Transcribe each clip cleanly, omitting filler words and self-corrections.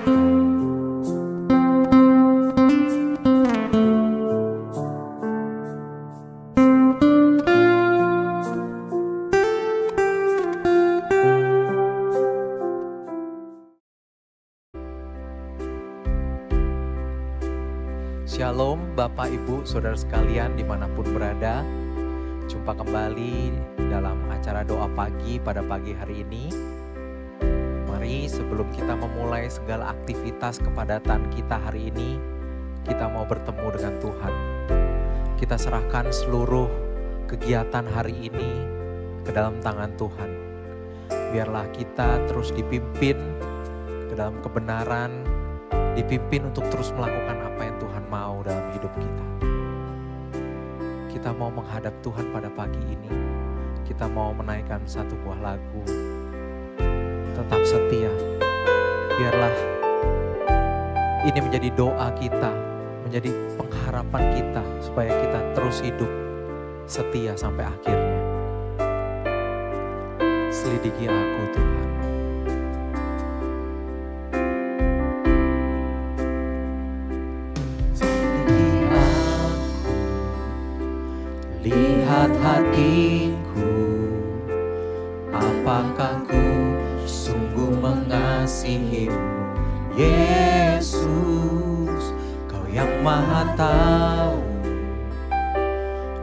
Shalom Bapak Ibu Saudara sekalian dimanapun berada. Jumpa kembali dalam acara doa pagi pada pagi hari ini. Mari sebelum kita memulai segala aktivitas kepadatan kita hari ini, kita mau bertemu dengan Tuhan. Kita serahkan seluruh kegiatan hari ini ke dalam tangan Tuhan. Biarlah kita terus dipimpin ke dalam kebenaran, dipimpin untuk terus melakukan apa yang Tuhan mau dalam hidup kita. Kita mau menghadap Tuhan pada pagi ini. Kita mau menaikkan satu buah lagu, Tetap Setia. Biarlah ini menjadi doa kita, menjadi pengharapan kita supaya kita terus hidup setia sampai akhirnya. Selidiki aku Tuhan. Lihat hatiku, apakah ku sungguh mengasihimu, Yesus, Kau yang Maha Tahu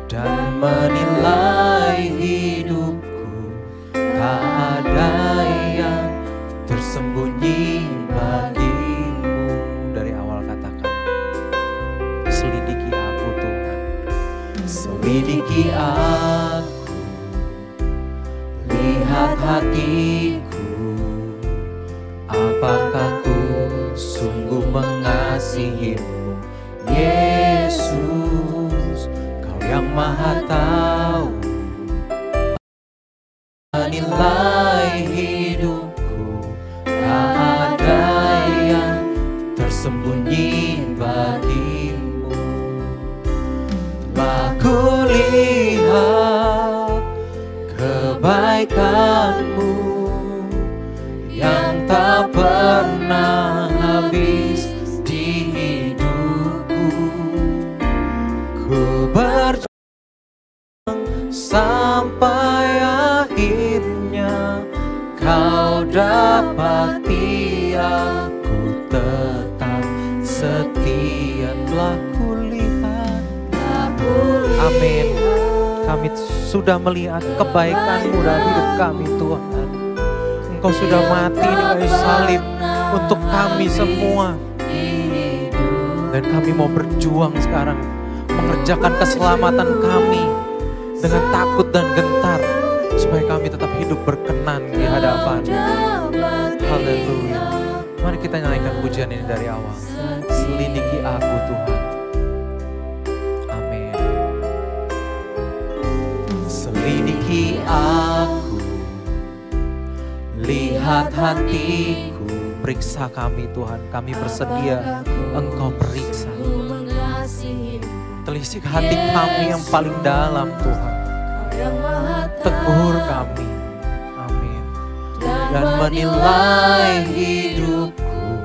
dan menilai hidupku. Tak ada yang tersembunyi bagimu. Dari awal katakan, selidiki aku Tuhan. Selidiki aku, lihat hatiku, apakah ku sungguh mengasihimu, Yesus, Kau yang Maha Tahu, menilai hidupku. Tak ada yang tersembunyi bagimu. Aku lihat kebaikan-Mu yang tak pernah habis di hidupku. Ku berjuang sampai akhirnya Kau dapati aku tetap setia. Telah kulihat. Amin. Kami sudah melihat kebaikan-Mu dalam hidup kami Tuhan. Engkau sudah mati di kayu salib untuk kami semua. Dan kami mau berjuang sekarang mengerjakan keselamatan kami dengan takut dan gentar supaya kami tetap hidup berkenan di hadapan. Haleluya. Mari kita nyanyikan pujian ini dari awal. Selidiki aku Tuhan. Selidiki aku, lihat hatiku. Periksa kami Tuhan, kami bersedia Engkau periksa. Telisik hati kami yang paling dalam Tuhan. Tegur kami. Amin. Dan menilai hidupku.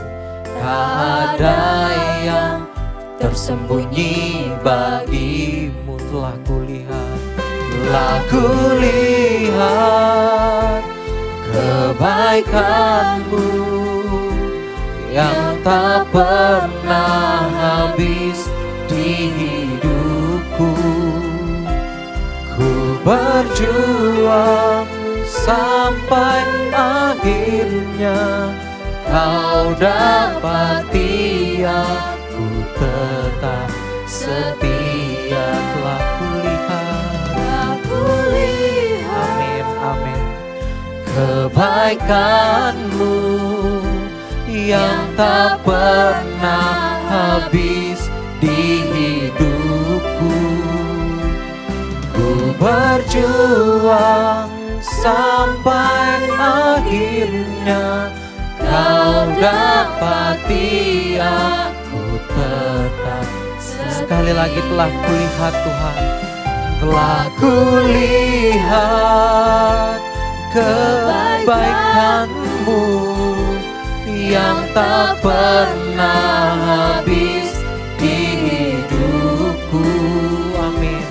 Tak ada yang tersembunyi bagimu. Telah kulihat. Telah kulihat kebaikan-Mu yang tak pernah habis di hidupku. Ku berjuang sampai akhirnya Kau dapati aku tetap setia. Telah kulihat. Amin, amin. Kebaikan-Mu yang tak pernah habis di hidupku. Ku berjuang sampai akhirnya Kau dapati aku tetap setia. Sekali lagi telah kulihat Tuhan. Telah kulihat kebaikan-Mu yang tak pernah habis di hidupku. Amin.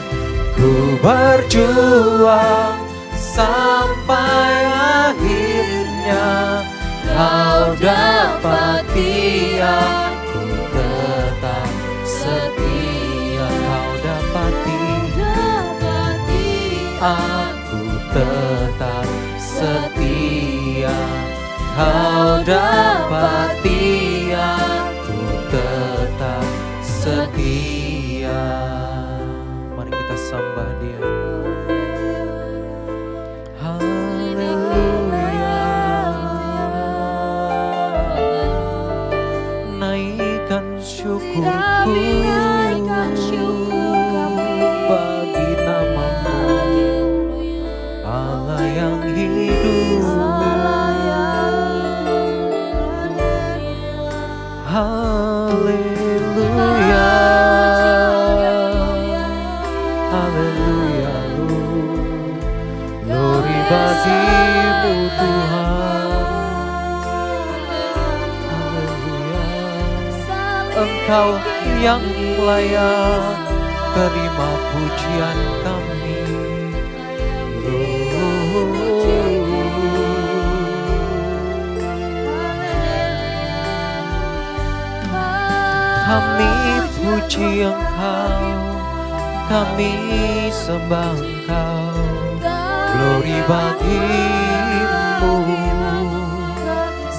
Ku berjuang sampai akhirnya Kau dapati aku tetap setia. Kau dapati aku tetap setia. Kau dapati aku tetap setia. Mari kita sembah Dia. Haleluya. Naikkan syukurku bagi nama-Mu, Allah yang hidup. Haleluya, haleluya, glory bagi-Mu Tuhan. Haleluya, Engkau yang layak terima pujian kami. Kami puji Engkau, kami sembah Engkau, glory bagi-Mu,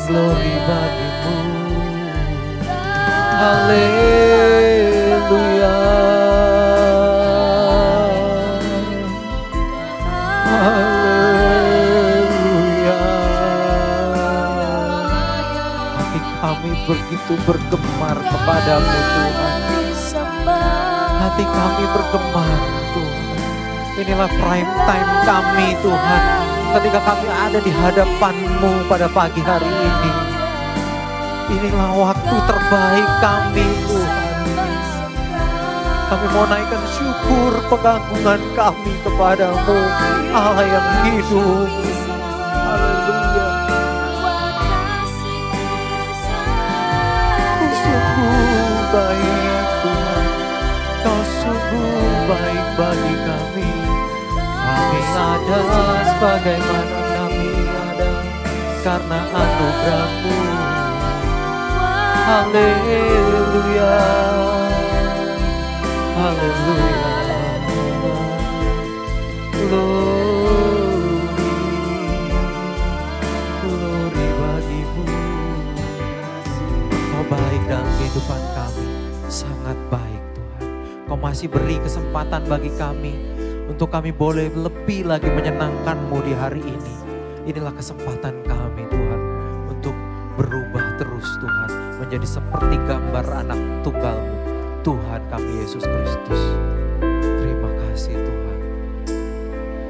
glory bagi-Mu. Haleluya, haleluya. Hati kami begitu bergemar kepadamu Tuhan. Hati kami bergemar Tuhan. Inilah prime time kami Tuhan, ketika kami ada di hadapan-Mu pada pagi hari ini. Inilah waktu terbaik kami Tuhan. Kami mau naikkan syukur pengagungan kami kepadamu, Allah yang hidup. Haleluya. Kau sungguh baik Tuhan, Kau sungguh baik bagi kami. Kami ada sebagaimana kami ada karena anugerah-Mu. Haleluya, haleluya, glory, glory bagi-Mu. Kau baik dalam kehidupan kami, sangat baik Tuhan. Kau masih beri kesempatan bagi kami untuk kami boleh lebih lagi menyenangkan-Mu di hari ini. Inilah kesempatan kami Tuhan untuk berubah terus Tuhan, menjadi seperti gambar anak tunggal-Mu, Tuhan kami Yesus Kristus. Terima kasih Tuhan.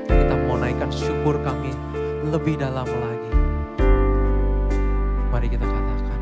Kita mau naikkan syukur kami lebih dalam lagi. Mari kita katakan.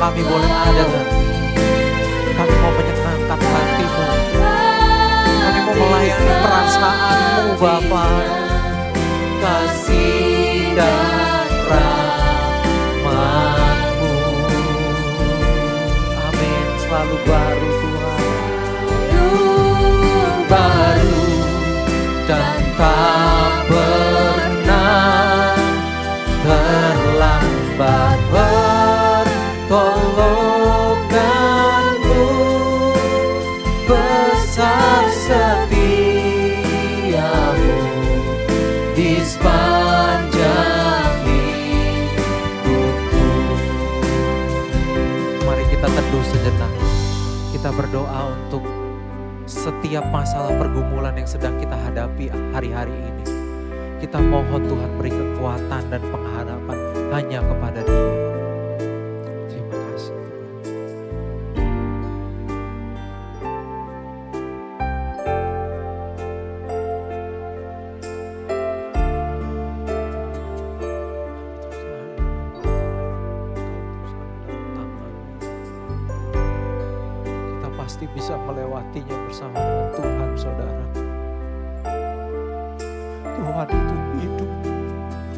kami boleh ada, kami mau menyenangkan hati-Mu. Kami mau melayani perasaan-Mu, Bapa. Kasih dan rahmat-Mu, amin. Selalu baru Tuhan, baru dan tak pernah terlambat. Pertolongan-Mu besar, setia-Mu di sepanjang hidupku. Mari kita teduh sejenak. Kita berdoa untuk setiap masalah pergumulan yang sedang kita hadapi hari-hari ini. Kita mohon Tuhan beri kekuatan dan pengharapan hanya kepada Dia. Terima kasih Tuhan. Kita pasti bisa melewatinya bersama dengan Tuhan, saudara. Tuhan itu hidup.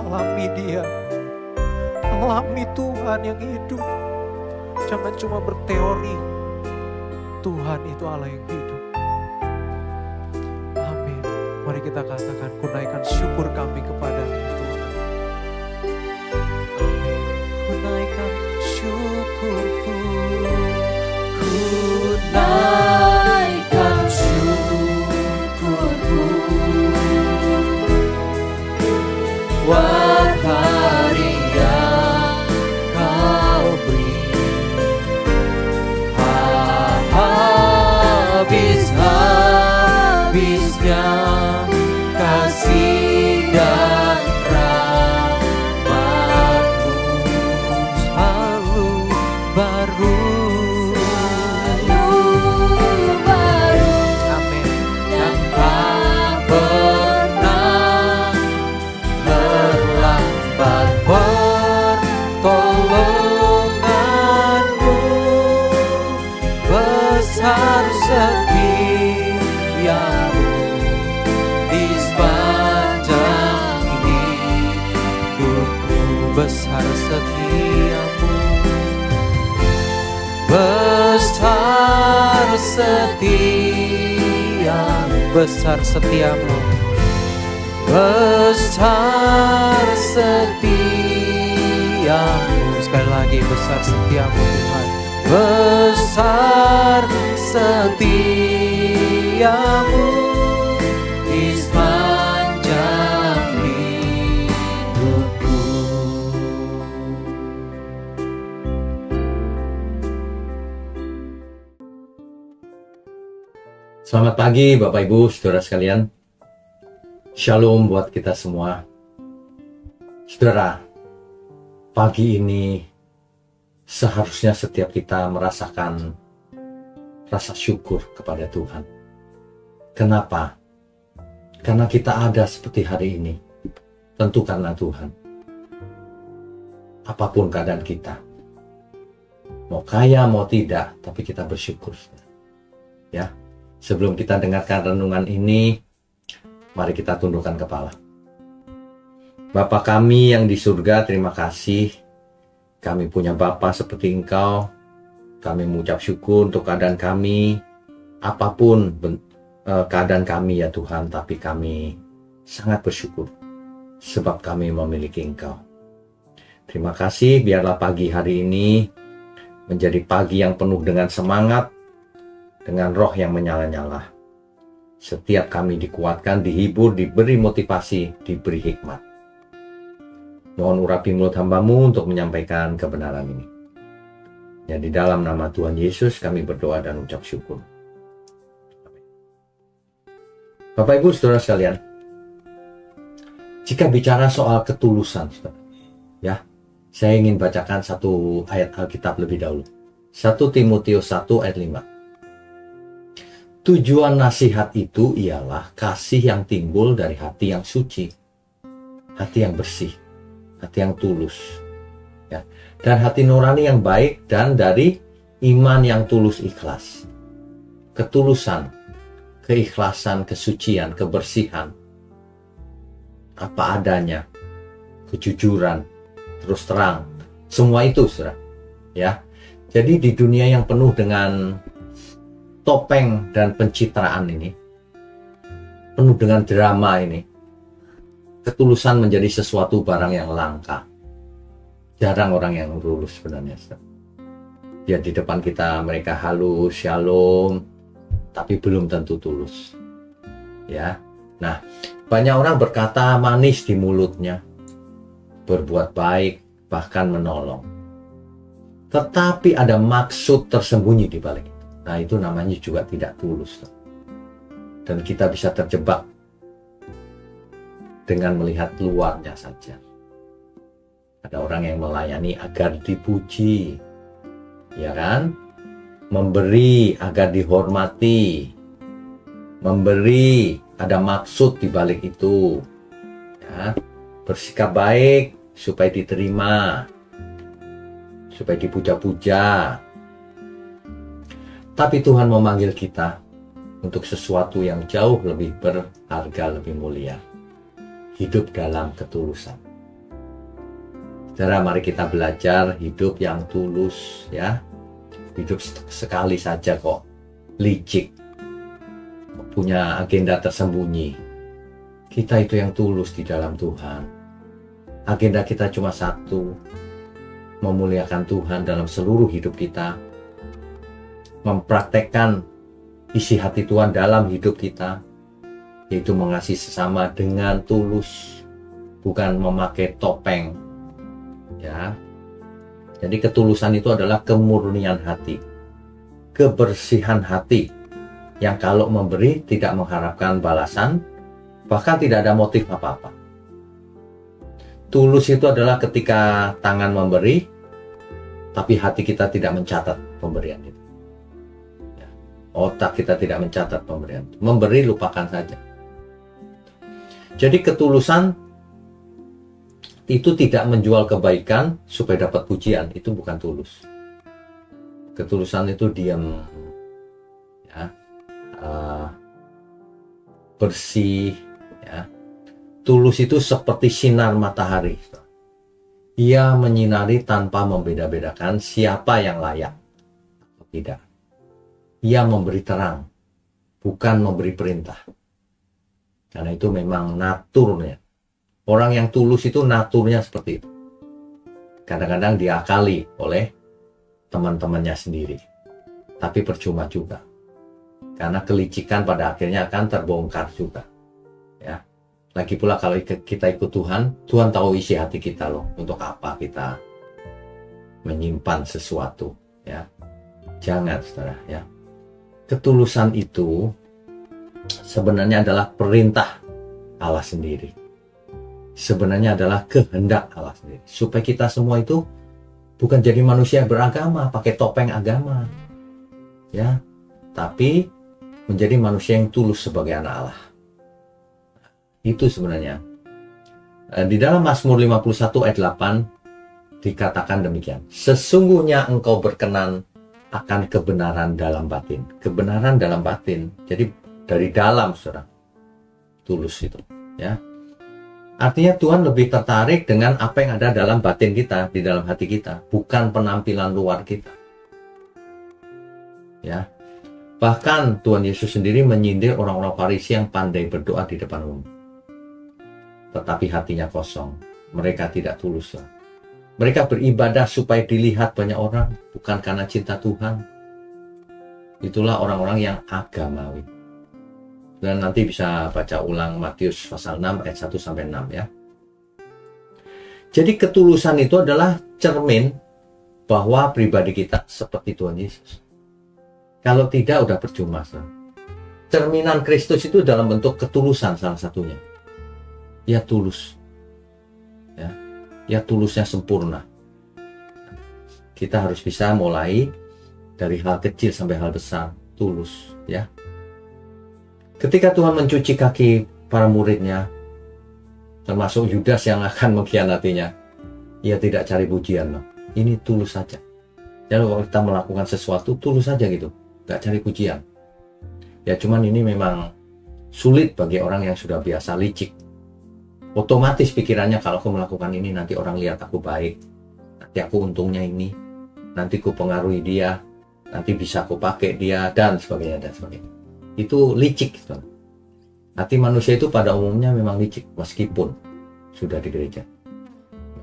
Alami Dia. Alami Tuhan yang hidup. Jangan cuma berteori. Tuhan itu Allah yang hidup. Amin. Mari kita katakan, kunaikan syukur kami kepada-Mu, Tuhan. Amin. Kunaikan syukurku. Kunaikan syukurku. Hari yang Kau beri, habis-habisnya kasih dan rahmat-Mu selalu baru. Amin. Dan tak pernah terlambat. Pertolongan-Mu besar, setia-Mu di sepanjang hidupku. Besar setia-Mu, besar setia-Mu, besar setia-Mu, besar setia-Mu. Sekali lagi, besar setia-Mu Tuhan. Besar setia-Mu di sepanjang hidupku. Selamat pagi Bapak Ibu, Saudara sekalian. Shalom buat kita semua. Saudara, pagi ini seharusnya setiap kita merasakan rasa syukur kepada Tuhan. Kenapa? Karena kita ada seperti hari ini, tentu karena Tuhan. Apapun keadaan kita, mau kaya mau tidak, tapi kita bersyukur. Ya, sebelum kita dengarkan renungan ini, mari kita tundukkan kepala. Bapa kami yang di surga, terima kasih. Kami punya Bapa seperti Engkau. Kami mengucap syukur untuk keadaan kami. Apapun keadaan kami ya Tuhan, tapi kami sangat bersyukur. Sebab kami memiliki Engkau. Terima kasih, biarlah pagi hari ini menjadi pagi yang penuh dengan semangat, dengan roh yang menyala-nyala. Setiap kami dikuatkan, dihibur, diberi motivasi, diberi hikmat. Mohon urapi mulut hamba-Mu untuk menyampaikan kebenaran ini. Ya, di dalam nama Tuhan Yesus kami berdoa dan ucap syukur. Amin. Bapak Ibu Saudara sekalian, jika bicara soal ketulusan, ya, saya ingin bacakan satu ayat Alkitab lebih dahulu. 1 Timotius 1 ayat 5. Tujuan nasihat itu ialah kasih yang timbul dari hati yang suci, hati yang bersih, hati yang tulus, Ya. Dan hati nurani yang baik dan dari iman yang tulus ikhlas. Ketulusan, keikhlasan, kesucian, kebersihan, apa adanya, kejujuran, terus terang, semua itu saudara. Ya. Jadi di dunia yang penuh dengan topeng dan pencitraan ini, penuh dengan drama ini, ketulusan menjadi sesuatu barang yang langka. Jarang orang yang tulus sebenarnya. Ya di depan kita mereka halus, shalom, tapi belum tentu tulus. Ya. Nah, banyak orang berkata manis di mulutnya, berbuat baik, bahkan menolong. Tetapi ada maksud tersembunyi di balik itu. Nah, itu namanya juga tidak tulus. Dan kita bisa terjebak dengan melihat luarnya saja. Ada orang yang melayani agar dipuji, ya kan? Memberi agar dihormati, memberi ada maksud di balik itu, ya. Bersikap baik supaya diterima, supaya dipuja-puja. Tapi Tuhan memanggil kita untuk sesuatu yang jauh lebih berharga, lebih mulia. Hidup dalam ketulusan. Saudara, mari kita belajar hidup yang tulus, ya. Hidup sekali saja kok licik, punya agenda tersembunyi. Kita itu yang tulus di dalam Tuhan. Agenda kita cuma satu, memuliakan Tuhan dalam seluruh hidup kita, mempraktekkan isi hati Tuhan dalam hidup kita, yaitu mengasihi sesama dengan tulus, bukan memakai topeng. Ya. Jadi ketulusan itu adalah kemurnian hati, kebersihan hati, yang kalau memberi tidak mengharapkan balasan, bahkan tidak ada motif apa-apa. Tulus itu adalah ketika tangan memberi, tapi hati kita tidak mencatat pemberian itu. Ya. Otak kita tidak mencatat pemberian. Memberi lupakan saja. Jadi ketulusan itu tidak menjual kebaikan supaya dapat pujian, itu bukan tulus. Ketulusan itu diam, ya, bersih, ya. Tulus itu seperti sinar matahari. Ia menyinari tanpa membeda-bedakan siapa yang layak atau tidak. Ia memberi terang, bukan memberi perintah. Karena itu memang naturnya. Orang yang tulus itu naturnya seperti itu. Kadang-kadang diakali oleh teman-temannya sendiri. Tapi percuma juga. Karena kelicikan pada akhirnya akan terbongkar juga. Ya. Lagi pula kalau kita ikut Tuhan, Tuhan tahu isi hati kita loh. Untuk apa kita menyimpan sesuatu. Ya. Jangan, saudara. Ya. Ketulusan itu sebenarnya adalah perintah Allah sendiri. Sebenarnya adalah kehendak Allah sendiri. Supaya kita semua itu bukan jadi manusia beragama, pakai topeng agama. Ya, tapi menjadi manusia yang tulus sebagai anak Allah. Itu sebenarnya. Di dalam Mazmur 51 ayat 8 dikatakan demikian. Sesungguhnya engkau berkenan akan kebenaran dalam batin. Kebenaran dalam batin. Jadi dari dalam, saudara. Tulus itu, ya. Artinya Tuhan lebih tertarik dengan apa yang ada dalam batin kita, di dalam hati kita, bukan penampilan luar kita. Ya. Bahkan Tuhan Yesus sendiri menyindir orang-orang Farisi yang pandai berdoa di depan umum. Tetapi hatinya kosong. Mereka tidak tulus. Mereka beribadah supaya dilihat banyak orang, bukan karena cinta Tuhan. Itulah orang-orang yang agamawi. Dan nanti bisa baca ulang Matius pasal 6 ayat 1-6 ya. Jadi ketulusan itu adalah cermin bahwa pribadi kita seperti Tuhan Yesus. Kalau tidak udah percuma. Cerminan Kristus itu dalam bentuk ketulusan salah satunya. Ya tulus. Ya tulusnya sempurna. Kita harus bisa mulai dari hal kecil sampai hal besar, tulus ya. Ketika Tuhan mencuci kaki para muridnya, termasuk Yudas yang akan mengkhianatinya, ia tidak cari pujian loh. Ini tulus saja. Jadi kalau kita melakukan sesuatu tulus saja gitu, nggak cari pujian. Ya cuman ini memang sulit bagi orang yang sudah biasa licik. Otomatis pikirannya kalau aku melakukan ini nanti orang lihat aku baik, nanti aku untungnya ini, nanti aku pengaruhi dia, nanti bisa aku pakai dia, dan sebagainya dan sebagainya. Itu licik. Hati manusia itu pada umumnya memang licik meskipun sudah di gereja,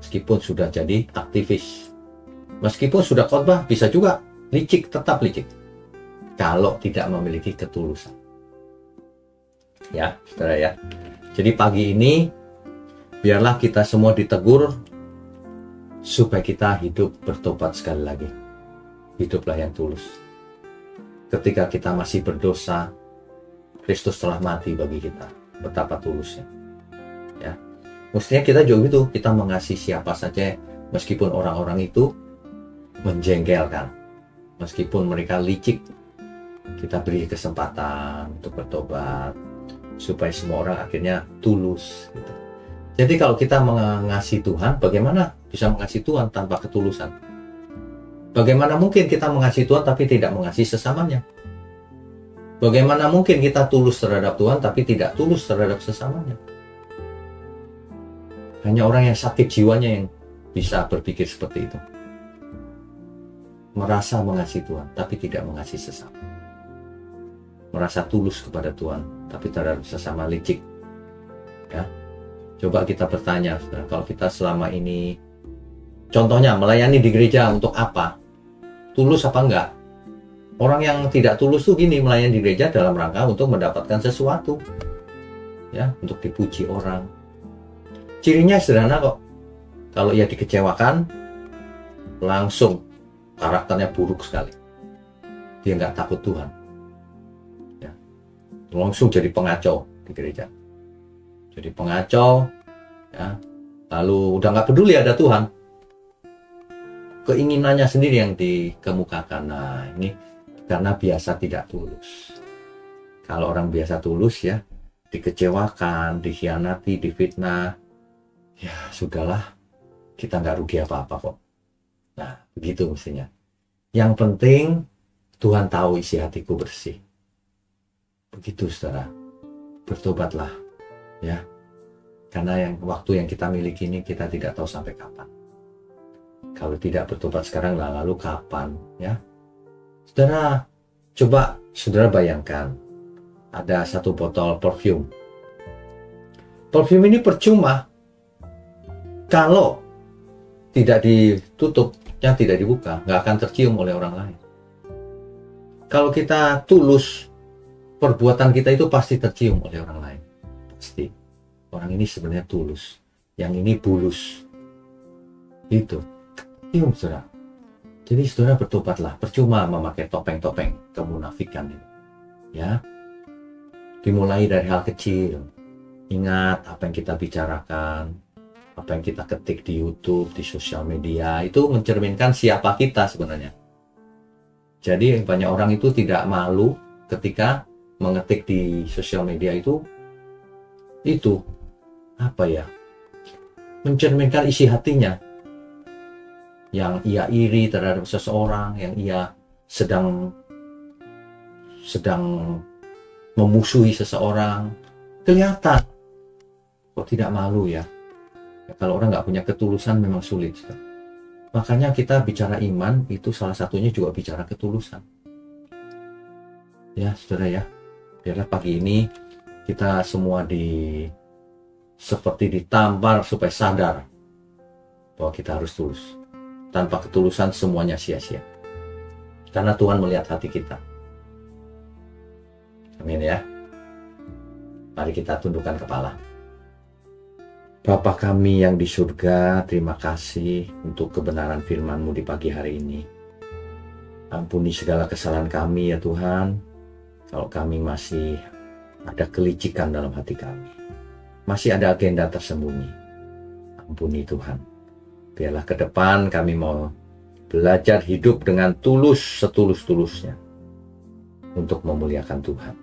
meskipun sudah jadi aktivis, meskipun sudah khotbah, bisa juga licik, tetap licik kalau tidak memiliki ketulusan. Ya, saudara ya. Jadi pagi ini biarlah kita semua ditegur supaya kita hidup bertobat sekali lagi. Hiduplah yang tulus. Ketika kita masih berdosa, Kristus telah mati bagi kita. Betapa tulusnya. Ya. Mestinya kita juga gitu, kita mengasihi siapa saja meskipun orang-orang itu menjengkelkan. Meskipun mereka licik, kita beri kesempatan untuk bertobat supaya semua orang akhirnya tulus gitu. Jadi kalau kita mengasihi Tuhan, bagaimana bisa mengasihi Tuhan tanpa ketulusan? Bagaimana mungkin kita mengasihi Tuhan tapi tidak mengasihi sesamanya? Bagaimana mungkin kita tulus terhadap Tuhan tapi tidak tulus terhadap sesamanya? Hanya orang yang sakit jiwanya yang bisa berpikir seperti itu. Merasa mengasihi Tuhan tapi tidak mengasihi sesama. Merasa tulus kepada Tuhan tapi terhadap sesama licik. Ya. Coba kita bertanya, saudara, kalau kita selama ini contohnya melayani di gereja untuk apa? Tulus apa enggak? Orang yang tidak tulus tuh gini, melayani di gereja dalam rangka untuk mendapatkan sesuatu. Ya, untuk dipuji orang. Cirinya sederhana kok. Kalau ia dikecewakan, langsung karakternya buruk sekali. Dia nggak takut Tuhan. Ya. Langsung jadi pengacau di gereja. Jadi pengacau, ya. Lalu udah nggak peduli ada Tuhan. Keinginannya sendiri yang dikemukakan. Nah, ini karena biasa tidak tulus. Kalau orang biasa tulus ya, dikecewakan, dikhianati, difitnah, ya sudahlah, kita nggak rugi apa-apa kok. Nah, begitu mestinya. Yang penting Tuhan tahu isi hatiku bersih. Begitu saudara, bertobatlah ya. Karena waktu yang kita miliki ini kita tidak tahu sampai kapan. Kalau tidak bertobat sekarang, lalu kapan ya? Saudara, coba saudara bayangkan ada satu botol parfum. Parfum ini percuma kalau tidak ditutup, yang tidak dibuka, nggak akan tercium oleh orang lain. Kalau kita tulus, perbuatan kita itu pasti tercium oleh orang lain. Pasti. Orang ini sebenarnya tulus, yang ini bulus. Itu. Cium saudara. Jadi saudara bertobatlah, percuma memakai topeng-topeng kemunafikan itu. Ya. Dimulai dari hal kecil. Ingat apa yang kita bicarakan, apa yang kita ketik di YouTube, di sosial media, itu mencerminkan siapa kita sebenarnya. Jadi banyak orang itu tidak malu ketika mengetik di sosial media itu apa ya? Mencerminkan isi hatinya. Yang ia iri terhadap seseorang, yang ia sedang memusuhi seseorang, kelihatan. Kok tidak malu ya? Kalau orang nggak punya ketulusan memang sulit. Makanya kita bicara iman itu salah satunya juga bicara ketulusan. Ya saudara ya, biarlah pagi ini kita semua seperti ditampar supaya sadar bahwa kita harus tulus. Tanpa ketulusan semuanya sia-sia. Karena Tuhan melihat hati kita. Amin ya. Mari kita tundukkan kepala. Bapa kami yang di surga, terima kasih untuk kebenaran firman-Mu di pagi hari ini. Ampuni segala kesalahan kami ya Tuhan. Kalau kami masih ada kelicikan dalam hati kami. Masih ada agenda tersembunyi. Ampuni Tuhan. Biarlah ke depan kami mau belajar hidup dengan tulus setulus-tulusnya untuk memuliakan Tuhan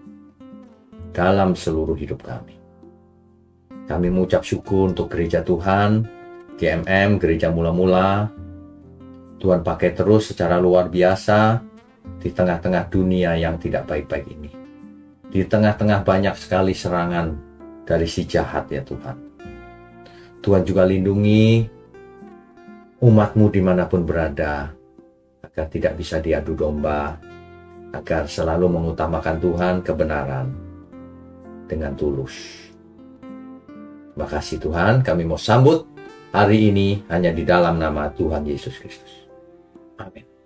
dalam seluruh hidup kami. Kami mengucap syukur untuk gereja Tuhan GMM, Gereja Mula-Mula, Tuhan pakai terus secara luar biasa di tengah-tengah dunia yang tidak baik-baik ini. Di tengah-tengah banyak sekali serangan dari si jahat ya Tuhan. Tuhan juga lindungi umat-Mu dimanapun berada, agar tidak bisa diadu domba, agar selalu mengutamakan Tuhan kebenaran dengan tulus. Terima kasih Tuhan, kami mau sambut hari ini hanya di dalam nama Tuhan Yesus Kristus. Amin.